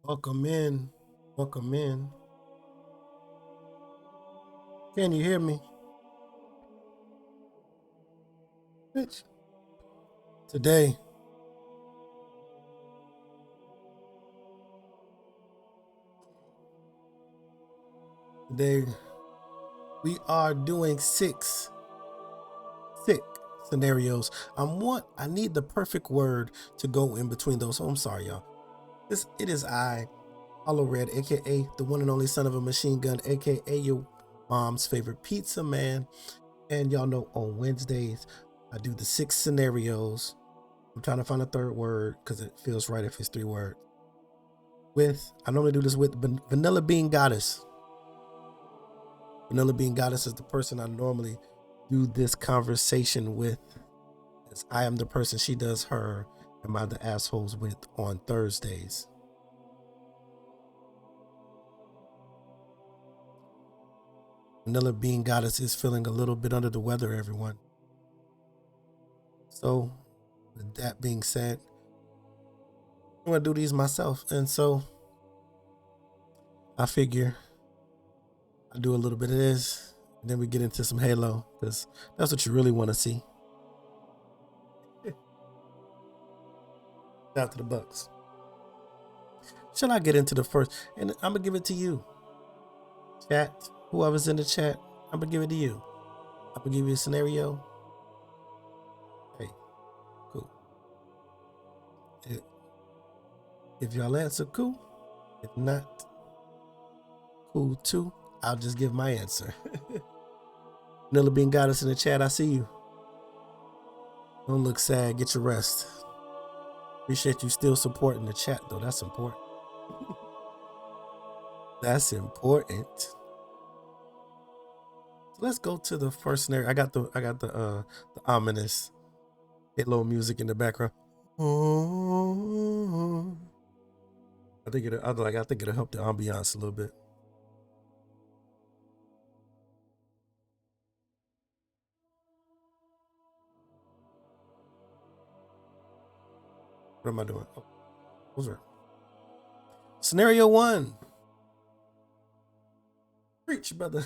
Welcome in. Welcome in. Can you hear me? Bitch. Today we are doing six scenarios. I need the perfect word to go in between those. So I'm sorry, y'all. It is I, Hollowred, aka the one and only son of a machine gun, aka your mom's favorite pizza man. And y'all know on Wednesdays I do the 6 scenarios. I'm trying to find a third word because it feels right if it's 3 words. I normally do this with Vanilla Bean Goddess. Vanilla Bean Goddess is the person I normally do this conversation with. As I am the person she does her Am I the Assholes with on Thursdays. Vanilla Bean Goddess is feeling a little bit under the weather, everyone. So, with that being said, I'm going to do these myself. And so, I figure I do a little bit of this, and then we get into some Halo, because that's what you really want to see. Shout out to the Bucks. Shall I get into the first? And I'm going to give it to you. Chat, whoever's in the chat, I'm going to give it to you. I'm going to give you a scenario. Hey, cool. If y'all answer, cool. If not, cool too. I'll just give my answer. Vanilla Bean Goddess in the chat, I see you. Don't look sad. Get your rest. Appreciate you still supporting the chat, though. That's important. That's important. Let's go to the first scenario. I got the ominous little music in the background. Oh, I think it'll help the ambiance a little bit. What am I doing? Oh, what's right? Scenario 1. Preach, brother.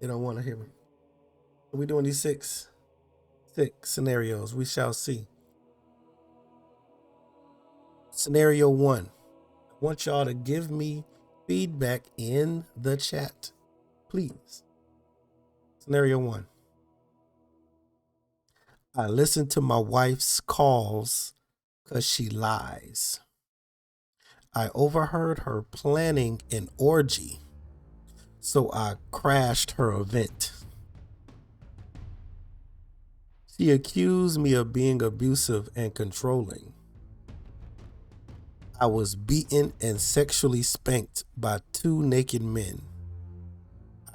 They don't want to hear me. We're doing these six scenarios. We shall see. Scenario 1. I want y'all to give me feedback in the chat, please. Scenario 1. I listen to my wife's calls because she lies. I overheard her planning an orgy, so I crashed her event. She accused me of being abusive and controlling. I was beaten and sexually spanked by 2 naked men.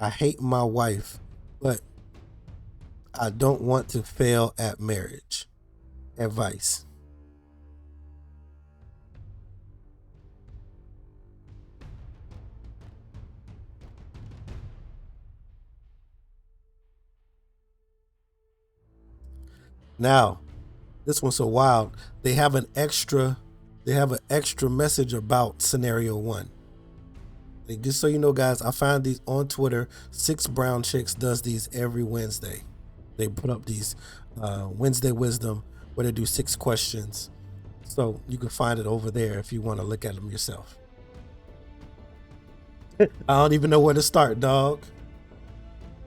I hate my wife, but I don't want to fail at marriage. Advice. Now, this one's so wild. They have an extra message about scenario 1. Like, just so you know, guys, I find these on Twitter. 6 Brown Chicks does these every Wednesday. They put up these Wednesday Wisdom where they do 6 questions. So you can find it over there if you want to look at them yourself. I don't even know where to start, dog.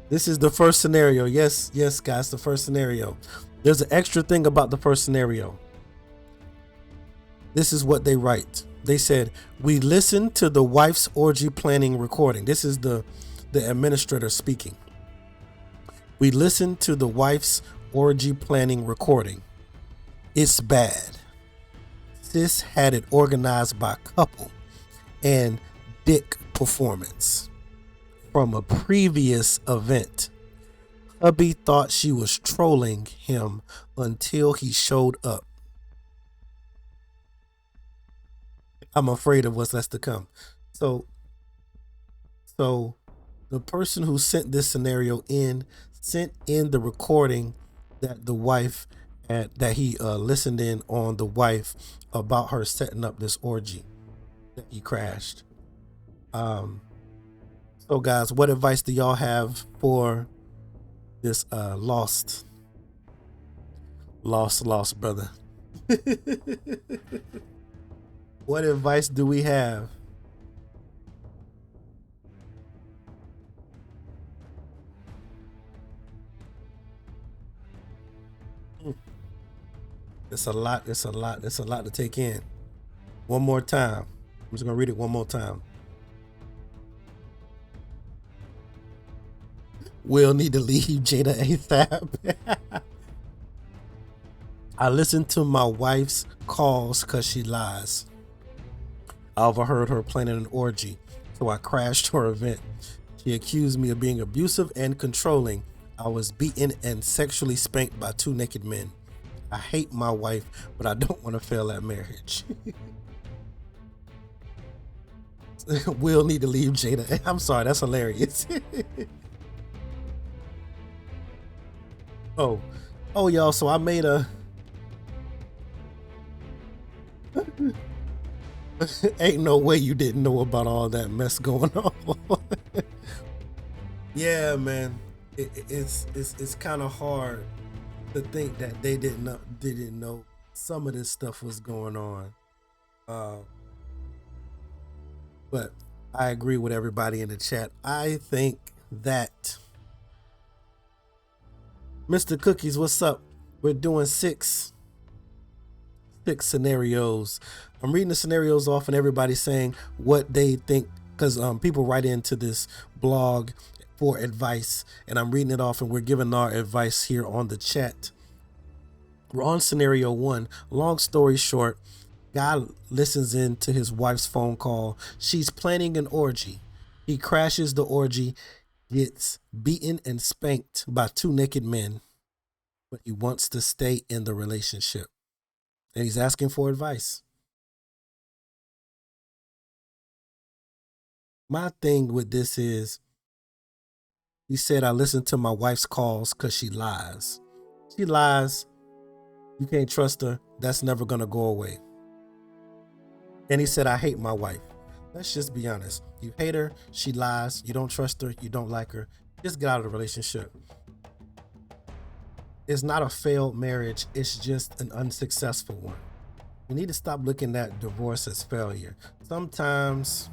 This is the first scenario. Yes, guys, the first scenario. There's an extra thing about the first scenario. This is what they write. They said, we listened to the wife's orgy planning recording. This is the administrator speaking. We listened to the wife's orgy planning recording. It's bad. Sis had it organized by couple and dick performance from a previous event. Hubby thought she was trolling him until he showed up. I'm afraid of what's left to come. So the person who sent this scenario sent in the recording that the wife that he listened in on the wife about her setting up this orgy that he crashed. So guys, what advice do y'all have for this lost brother? What advice do we have? It's a lot to take in. One more time. I'm just gonna read it one more time. Will need to leave Jada ASAP. I listened to my wife's calls because she lies. I overheard her planning an orgy, so I crashed her event. She accused me of being abusive and controlling. I was beaten and sexually spanked by 2 naked men. I hate my wife, but I don't want to fail at marriage. Will need to leave Jada. I'm sorry, that's hilarious. Oh, y'all, so I made a... Ain't no way you didn't know about all that mess going on. Yeah, man. It's kind of hard to think that they didn't know some of this stuff was going on. But I agree with everybody in the chat. I think that Mr. Cookies, what's up? We're doing six scenarios. I'm reading the scenarios off and everybody's saying what they think, because people write into this blog for advice, and I'm reading it off and we're giving our advice here on the chat. We're on scenario 1. Long story short, guy listens in to his wife's phone call. She's planning an orgy. He crashes the orgy, gets beaten and spanked by two naked men, but he wants to stay in the relationship. And he's asking for advice. My thing with this is, he said, I listen to my wife's calls because she lies. She lies. You can't trust her. That's never going to go away. And he said, I hate my wife. Let's just be honest. You hate her. She lies. You don't trust her. You don't like her. Just get out of the relationship. It's not a failed marriage. It's just an unsuccessful one. You need to stop looking at divorce as failure. Sometimes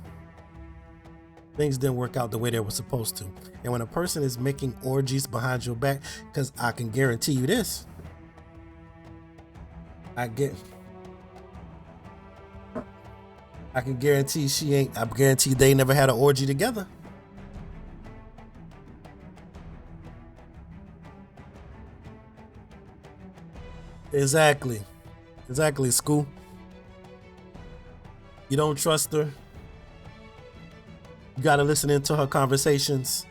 things didn't work out the way they were supposed to. And when a person is making orgies behind your back, because I can guarantee you this, I can guarantee I guarantee they never had an orgy together. Exactly, school. You don't trust her. You got to listen into her conversations.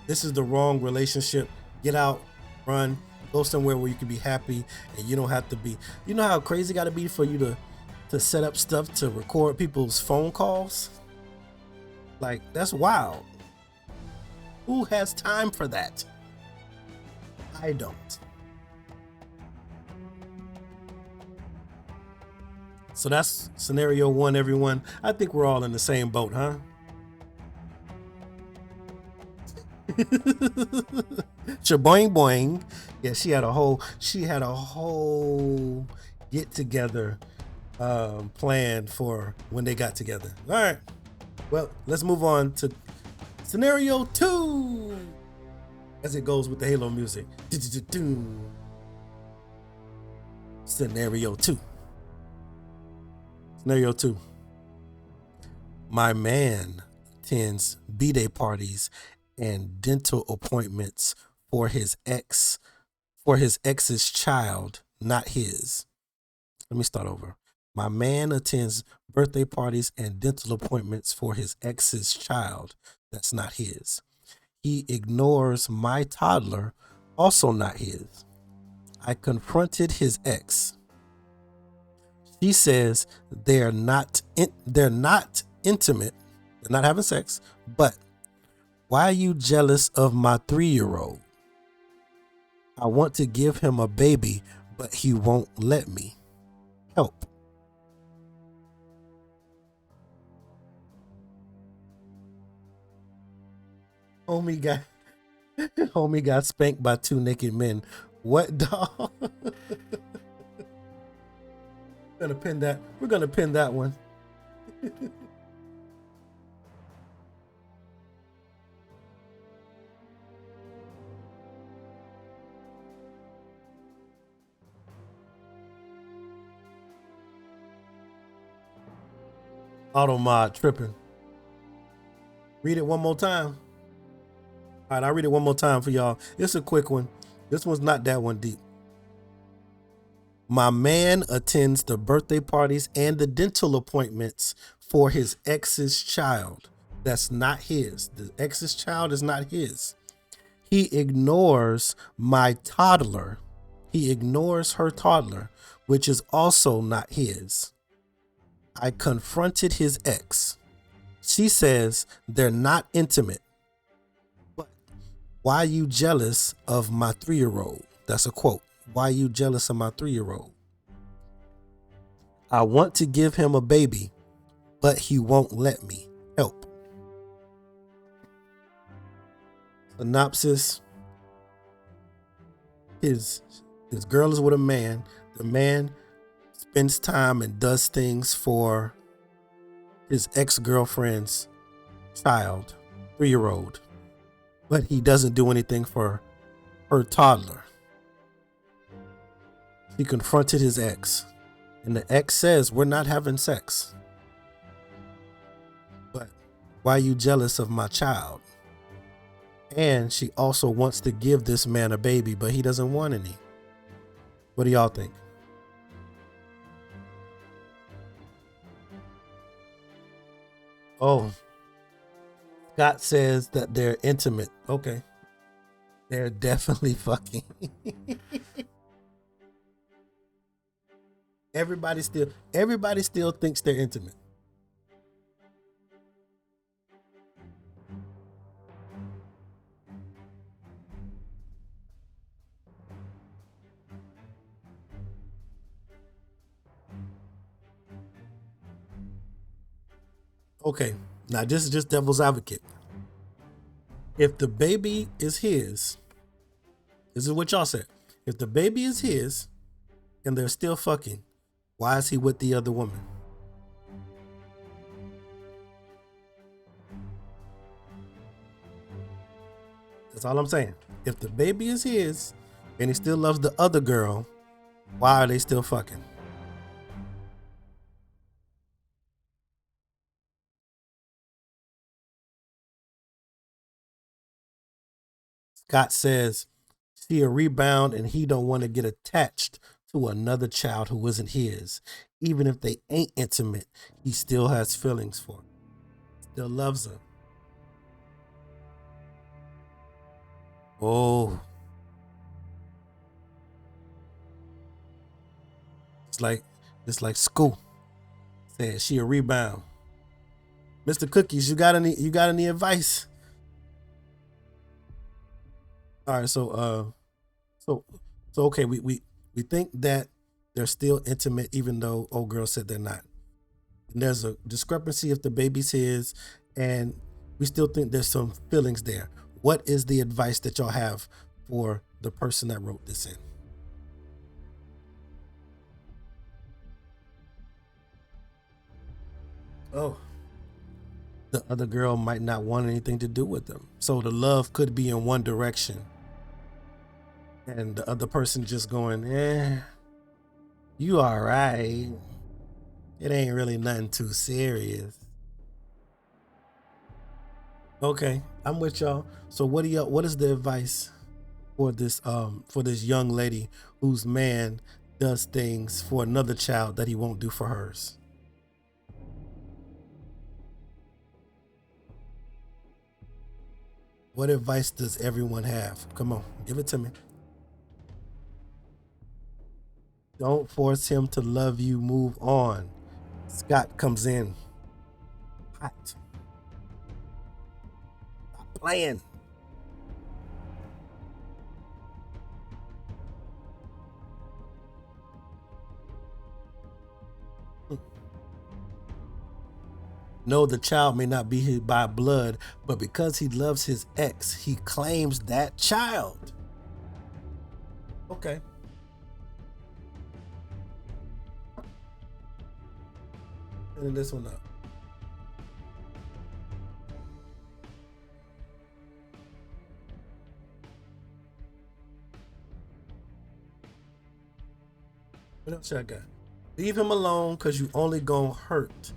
This is the wrong relationship. Get out, run, go somewhere where you can be happy and you don't have to be. You know how crazy it got to be for you to set up stuff to record people's phone calls? Like, that's wild. Who has time for that? I don't. So that's scenario one, everyone. I think we're all in the same boat, huh? Chaboing boing. Yeah, she had a whole get together planned for when they got together. All right. Well, let's move on to scenario 2, as it goes with the Halo music. Scenario 2. Scenario 2. My man attends B-day parties and dental appointments for his ex's child, not his. Let me start over. My man attends birthday parties and dental appointments for his ex's child, that's not his. He ignores my toddler, also not his. I confronted his ex. She says they're not intimate, they're not having sex, but why are you jealous of my 3-year-old? I want to give him a baby, but he won't let me. Help. Homie got spanked by 2 naked men. What, dog? We're gonna pin that one. Automod tripping. Read it one more time. All right, I'll read it one more time for y'all. It's a quick one. This one's not that one deep. My man attends the birthday parties and the dental appointments for his ex's child. That's not his. The ex's child is not his. He ignores my toddler. He ignores her toddler, which is also not his. I confronted his ex. She says they're not intimate. But why are you jealous of my 3-year-old? That's a quote. Why are you jealous of my 3-year-old? I want to give him a baby, but he won't let me. Help. Synopsis. His girl is with a man. The man spends time and does things for his ex-girlfriend's child, 3-year-old, but he doesn't do anything for her toddler. He confronted his ex, and the ex says, we're not having sex. But why are you jealous of my child? And she also wants to give this man a baby, but he doesn't want any. What do y'all think? Oh, Scott says that they're intimate. Okay. They're definitely fucking. Everybody still thinks they're intimate. Okay. Now this is just devil's advocate. If the baby is his, this is what y'all said. If the baby is his and they're still fucking, why is he with the other woman? That's all I'm saying. If the baby is his and he still loves the other girl, why are they still fucking? Scott says, see a rebound and he don't want to get attached to another child who isn't his. Even if they ain't intimate, he still has feelings for her. Still loves her. Oh. It's like school. Said she a rebound. Mr. Cookies, you got any advice? All right, so so okay, we think that they're still intimate even though old girl said they're not. And there's a discrepancy if the baby's his, and we still think there's some feelings there. What is the advice that y'all have for the person that wrote this in? Oh, the other girl might not want anything to do with them. So the love could be in one direction. And the other person just going, you all right. It ain't really nothing too serious. Okay, I'm with y'all. So what is the advice for this young lady whose man does things for another child that he won't do for hers? What advice does everyone have? Come on, give it to me. Don't force him to love you. Move on. Scott comes in hot. Stop playing. No, the child may not be his by blood, but because he loves his ex, he claims that child. Okay. And then this one up. What else I got? Leave him alone because you only gonna hurt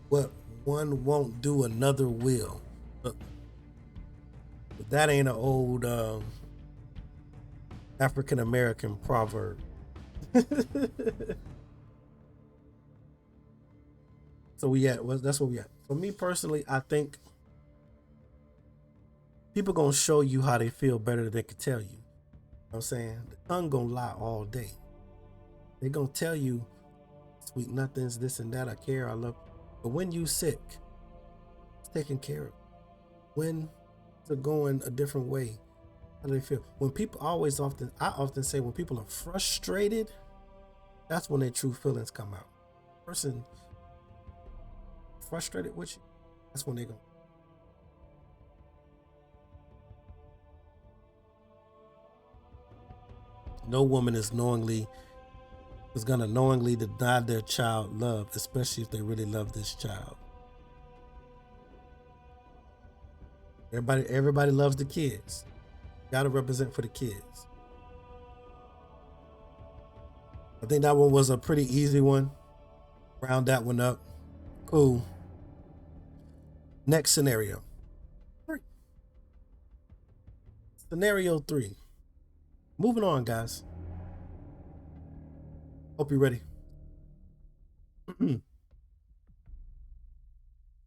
what one won't do, another will. But that ain't an old African American proverb. So we at well, that's what we at. For me personally, I think people gonna show you how they feel better than they can tell you. You know what I'm saying? The tongue gonna lie all day. They gonna tell you sweet nothings, this and that, I care, I love. But when you sick, it's taken care of. When they're going a different way, how do they feel? When people I often say when people are frustrated, that's when their true feelings come out. Person frustrated with you, that's when they go. No woman is gonna knowingly deny their child love, especially if they really love this child. Everybody loves the kids. Gotta represent for the kids. I think that one was a pretty easy one. Round that one up. Cool. Next scenario. Three. Scenario 3. Moving on, guys. Hope you're ready.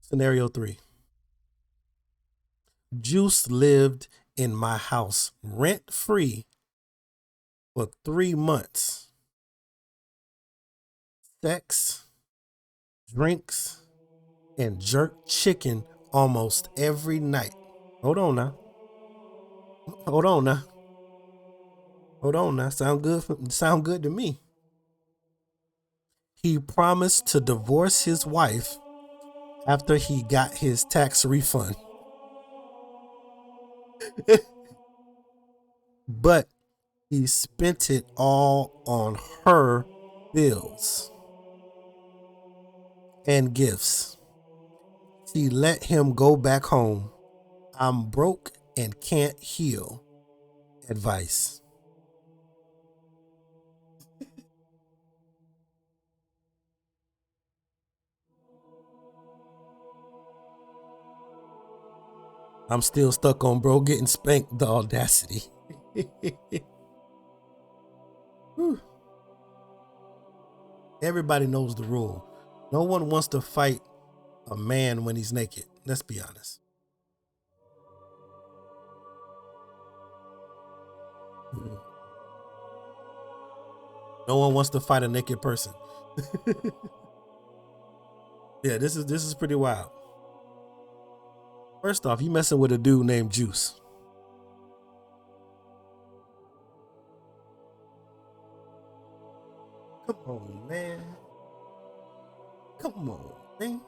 Scenario 3. Juice lived in my house rent free for 3 months. Sex, drinks, and jerk chicken almost every night. Hold on now. Hold on now. Hold on now. Sound good? Sound good to me. He promised to divorce his wife after he got his tax refund. But he spent it all on her bills and gifts. She let him go back home. I'm broke and can't heal. Advice. I'm still stuck on bro getting spanked. The audacity. Everybody knows the rule. No one wants to fight a man when he's naked. Let's be honest. No one wants to fight a naked person. Yeah, this is pretty wild. First off, you messing with a dude named Juice. Come on, man. Come on, man.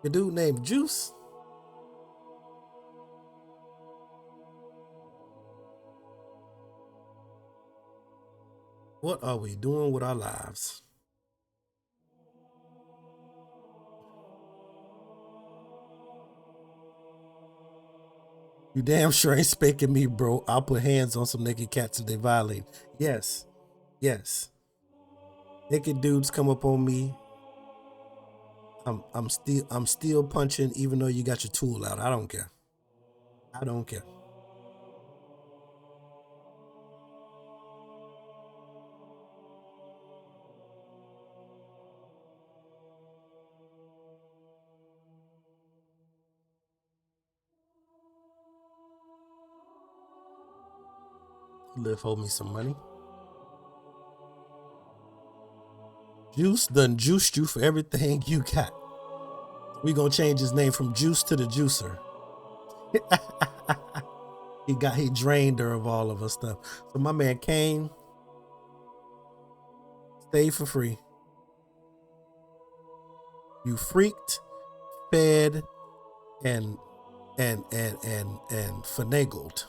The dude named Juice. What are we doing with our lives? You damn sure ain't spanking me, bro. I'll put hands on some naked cats if they violate. Yes. Yes. Naked dudes come up on me. I'm still punching even though you got your tool out. I don't care. I don't care. Liv hold me some money. Juice done juiced you for everything you got. We gonna change his name from Juice to the Juicer. He drained her of all of her stuff. So my man came, stayed for free. You freaked, fed, and finagled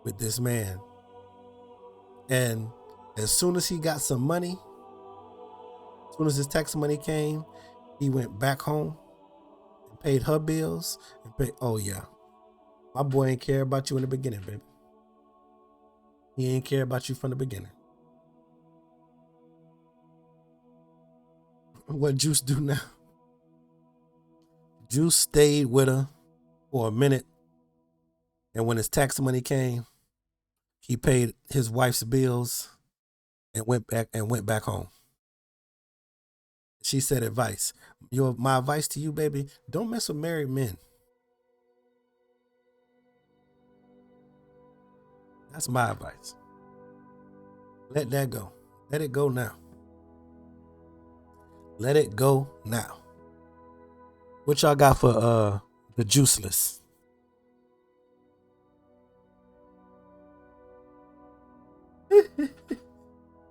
with this man. And as soon as he got some money, as soon as his tax money came, he went back home and paid her bills and paid. Oh yeah, my boy ain't care about you in the beginning, baby. He ain't care about you from the beginning. What Juice do now? Juice stayed with her for a minute, and when his tax money came, he paid his wife's bills and went back home. She said advice. My advice to you, baby, don't mess with married men. That's my advice. Let that go. Let it go now. Let it go now. What y'all got for the juiceless?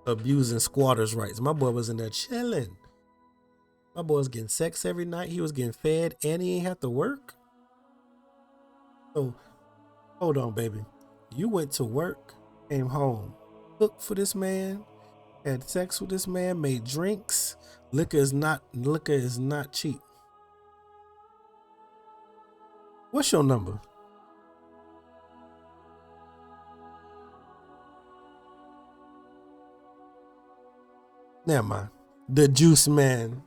Abusing squatters' rights. My boy was in there chilling. My boy was getting sex every night. He was getting fed and he ain't have to work. So hold on, baby. You went to work, came home, cooked for this man, had sex with this man, made drinks. Liquor is not cheap. What's your number? Never mind. The Juice Man.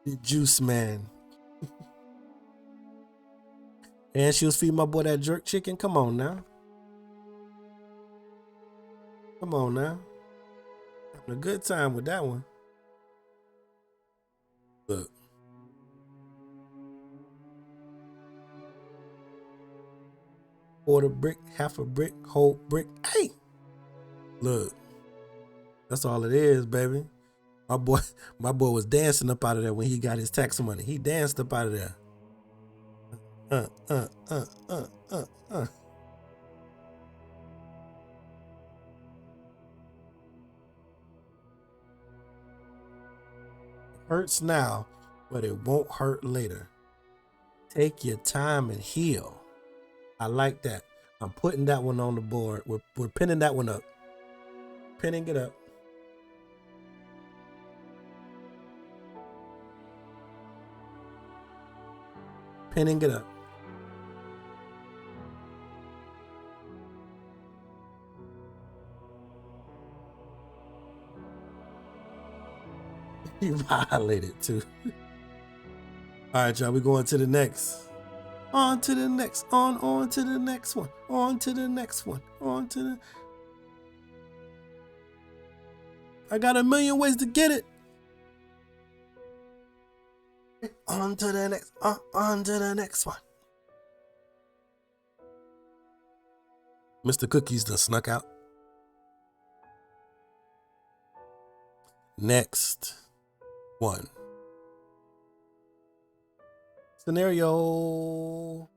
The Juice Man. And she was feeding my boy that jerk chicken. Come on now. Come on now. Having a good time with that one. Look. Quarter brick, half a brick, whole brick. Hey, look, that's all it is, baby. My boy was dancing up out of there when he got his tax money. He danced up out of there. Uh, uh, uh, uh, uh, uh. Hurts now, but it won't hurt later. Take your time and heal. I like that. I'm putting that one on the board. We're pinning that one up. Pinning it up. Pinning it up. You violated too. All right, y'all. We going to the next. On to the next. On to the next one. On to the next one. On to the. I got a million ways to get it. On to the next. On to the next one. Mr. Cookies done snuck out. Next one. Scenario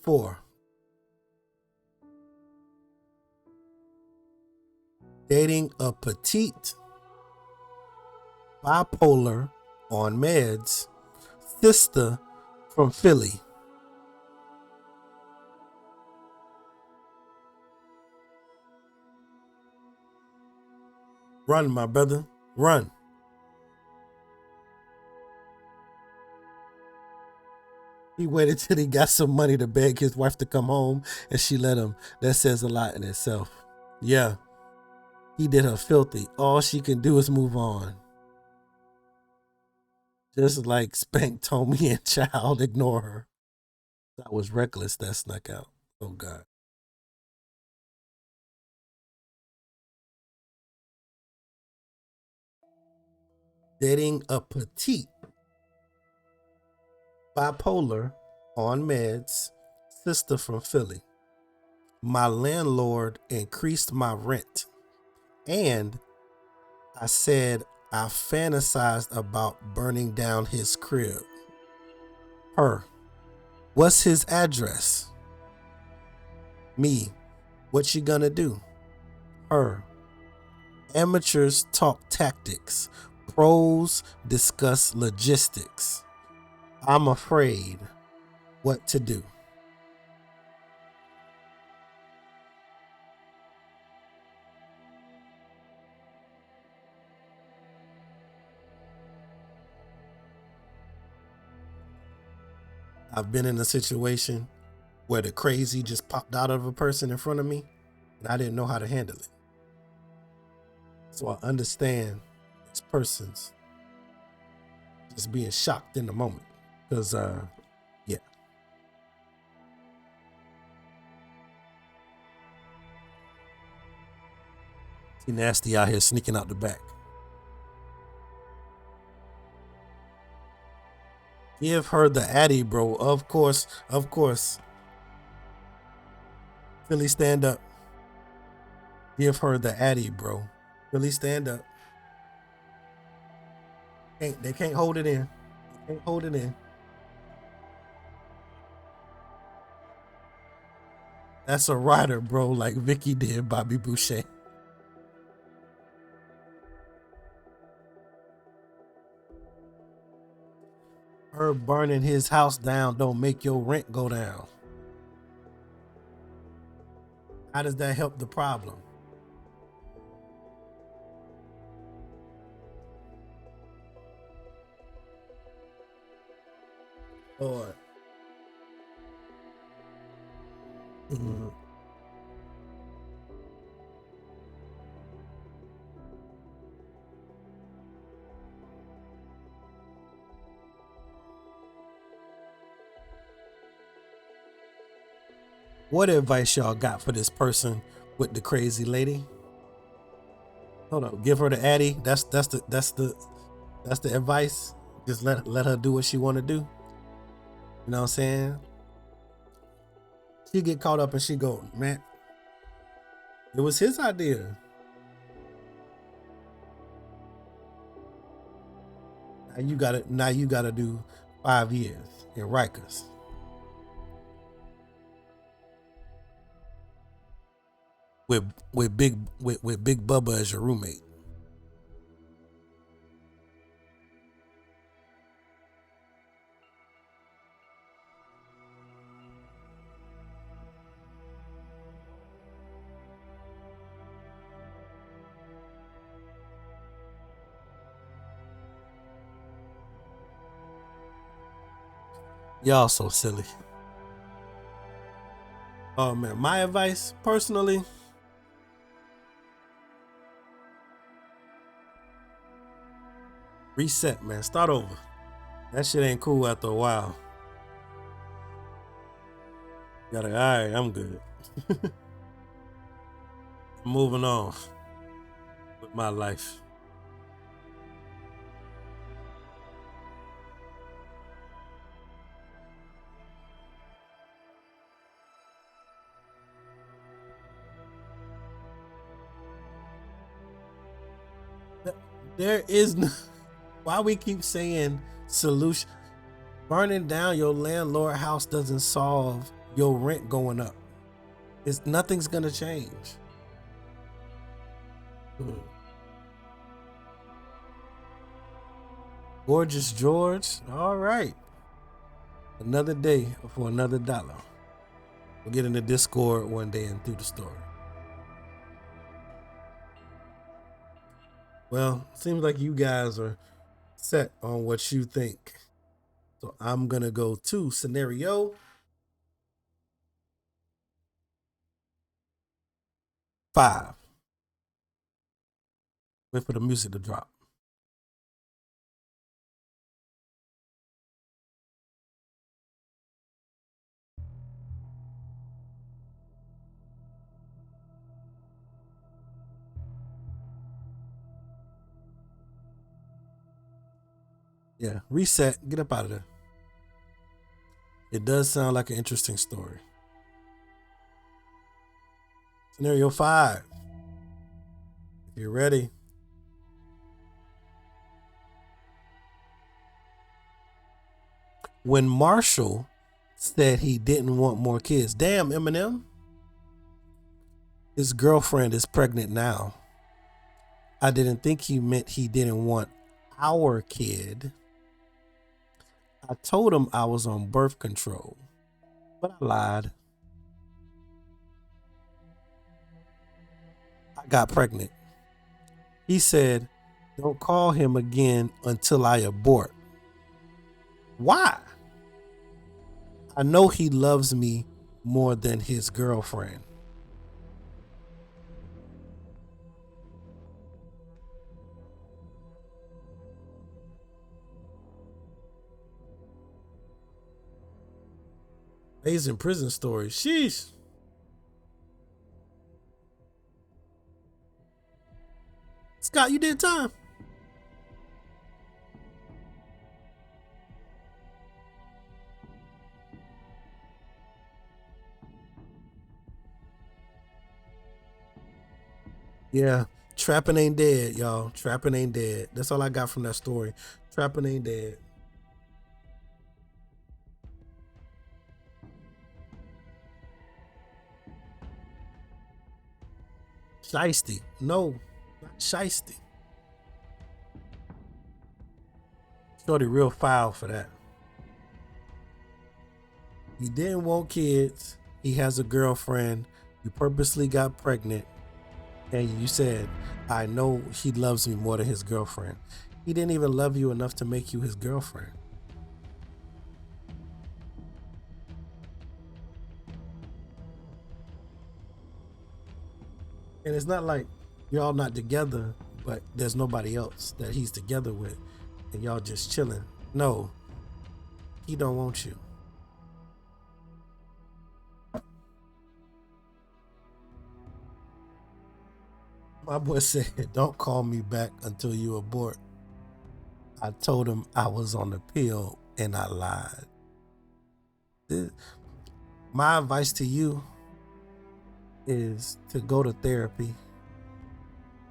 4. Dating a petite, bipolar, on meds, sister from Philly. Run, my brother, run. He waited till he got some money to beg his wife to come home, and she let him. That says a lot in itself. Yeah, he did her filthy. All she can do is move on. Just like Spank told me and Child, ignore her. That was reckless. That snuck out. Oh, God. Dating a petite, bipolar, on meds, sister from Philly. My landlord increased my rent, and I said I fantasized about burning down his crib. Her. What's his address? Me. What you gonna do? Her. Amateurs talk tactics. Pros discuss logistics. I'm afraid. What to do? I've been in a situation where the crazy just popped out of a person in front of me, and I didn't know how to handle it. So I understand this person's just being shocked in the moment. Because, yeah. He nasty out here sneaking out the back. Give her the Addy, bro. Of course, of course. Philly, stand up. Give her the Addy, bro. Philly, stand up. They can't hold it in. They can't hold it in. That's a rider, bro, like Vicky did Bobby Boucher. Her burning his house down don't make your rent go down. How does that help the problem? Lord. Mm-hmm. What advice y'all got for this person with the crazy lady? Hold up, give her the Addy. That's the advice. Just let her do what she want to do. You know what I'm saying? She get caught up and she go, man, it was his idea. Now you gotta do 5 years in Rikers with Big Bubba as your roommate. Y'all so silly. Oh man, my advice personally, reset, man. Start over. That shit ain't cool after a while. You gotta, all right, I'm good. Moving on with my life. There is no, why we keep saying solution. Burning down your landlord house doesn't solve your rent going up. It's nothing's gonna change. Gorgeous George. All right. Another day for another dollar. We'll get in the Discord one day and do the story. Well, seems like you guys are set on what you think. So I'm gonna go to scenario 5. Wait for the music to drop. Yeah, reset, get up out of there. It does sound like an interesting story. Scenario 5. If you're ready. When Marshall said he didn't want more kids, damn Eminem, his girlfriend is pregnant now. I didn't think he meant he didn't want our kid. I told him I was on birth control, but I lied. I got pregnant. He said, don't call him again until I abort. Why? I know he loves me more than his girlfriend. Amazing prison story. Sheesh. Scott, you did time. Yeah. Trapping ain't dead, y'all. Trapping ain't dead. That's all I got from that story. Trapping ain't dead. Shiesty. No, not shiesty. Shorty real foul for that. He didn't want kids. He has a girlfriend. You purposely got pregnant. And you said, I know he loves me more than his girlfriend. He didn't even love you enough to make you his girlfriend. And it's not like y'all not together, but there's nobody else that he's together with and y'all just chilling. No, he don't want you. My boy said, "Don't call me back until you abort." I told him I was on the pill and I lied. My advice to you is to go to therapy.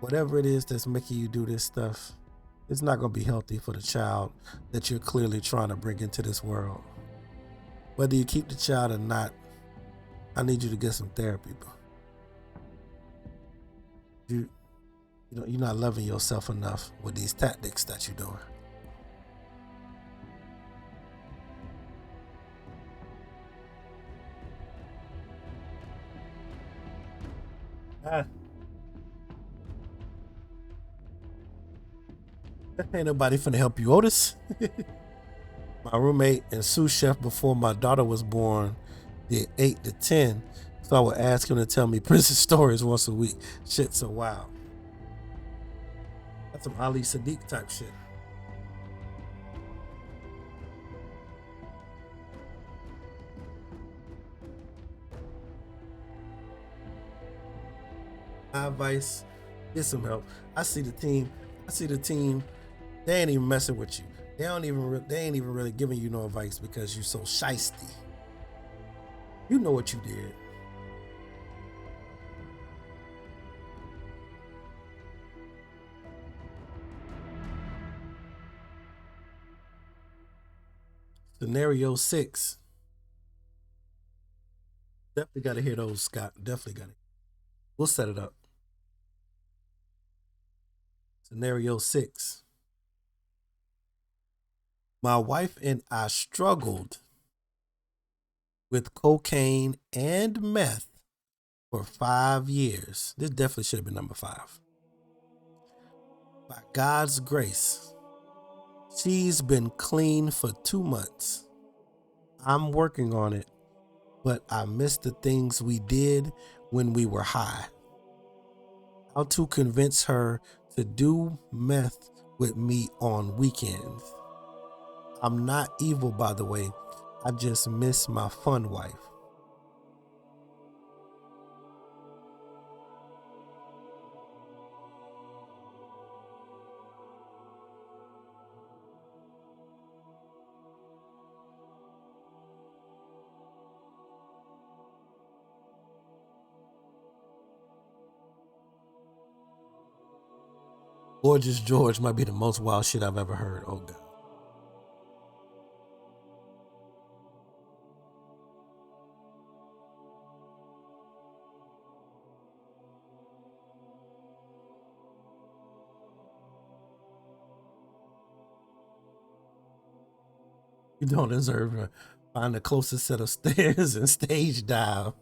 Whatever it is that's making you do this stuff, it's not going to be healthy for the child that you're clearly trying to bring into this world. Whether you keep the child or not, I need you to get some therapy, bro. You're not loving yourself enough with these tactics that you're doing. Ah, ain't nobody finna help you, Otis. My roommate and sous chef before my daughter was born did 8 to 10, so I would ask him to tell me prison stories once a week. Shit's so wild. That's some Ali Sadiq type shit. My advice: get some help. I see the team. I see the team. They ain't even messing with you. They don't even. They ain't even really giving you no advice because you so shisty. You know what you did. Scenario 6. Definitely got to hear those, Scott. Definitely got it. We'll set it up. Scenario 6. My wife and I struggled with cocaine and meth for 5 years. This definitely should have been number 5. By God's grace, she's been clean for 2 months. I'm working on it, but I miss the things we did when we were high. How to convince her to do meth with me on weekends. I'm not evil, by the way. I just miss my fun wife. Gorgeous George might be the most wild shit I've ever heard. Oh, God. You don't deserve to find the closest set of stairs and stage dive.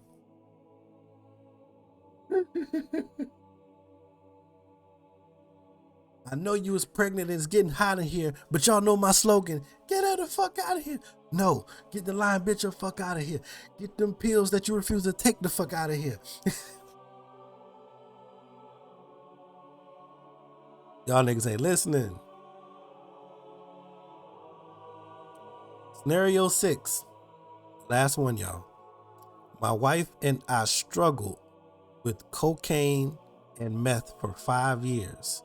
I know you was pregnant and it's getting hot in here, but y'all know my slogan. Get her the fuck out of here. No, get the lying bitch the fuck out of here. Get them pills that you refuse to take the fuck out of here. Y'all niggas ain't listening. Scenario 6. Last one, y'all. My wife and I struggled with cocaine and meth for 5 years.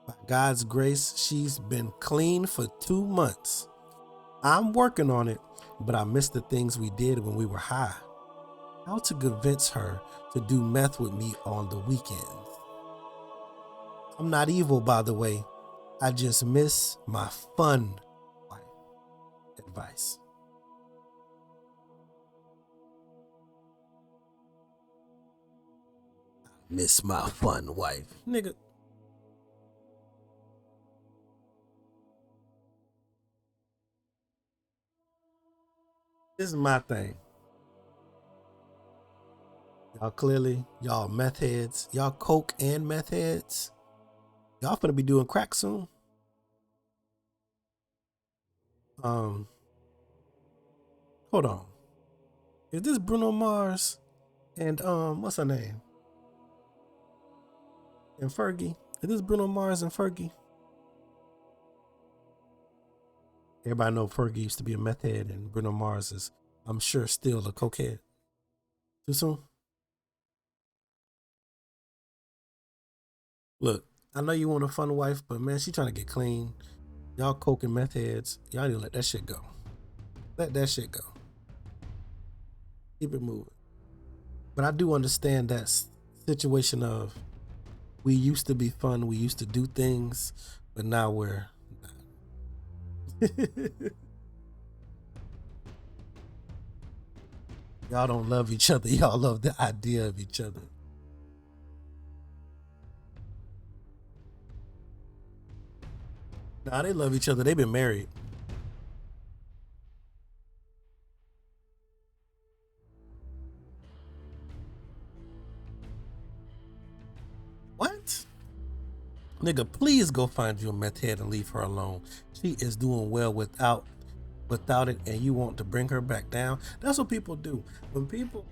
By God's grace, she's been clean for 2 months. I'm working on it, but I miss the things we did when we were high. How to convince her to do meth with me on the weekends. I'm not evil, by the way. I just miss my fun wife. Advice. Miss my fun wife. Nigga. This is my thing. Y'all clearly, y'all meth heads, y'all coke and meth heads. Y'all finna be doing crack soon. Um, Hold on. Is this Bruno Mars and what's her name? And Fergie? Is this Bruno Mars and Fergie? Everybody know Fergie used to be a meth head and Bruno Mars is, I'm sure, still a cokehead. Too soon? Look, I know you want a fun wife, but man, she trying to get clean. Y'all coke and meth heads. Y'all need to let that shit go. Let that shit go. Keep it moving. But I do understand that situation of we used to be fun, we used to do things, but now we're not. Y'all don't love each other. Y'all love the idea of each other. Nah, they love each other. They've been married. What? Nigga, please go find you a meth head and leave her alone. She is doing well without it, and you want to bring her back down. That's what people do. When people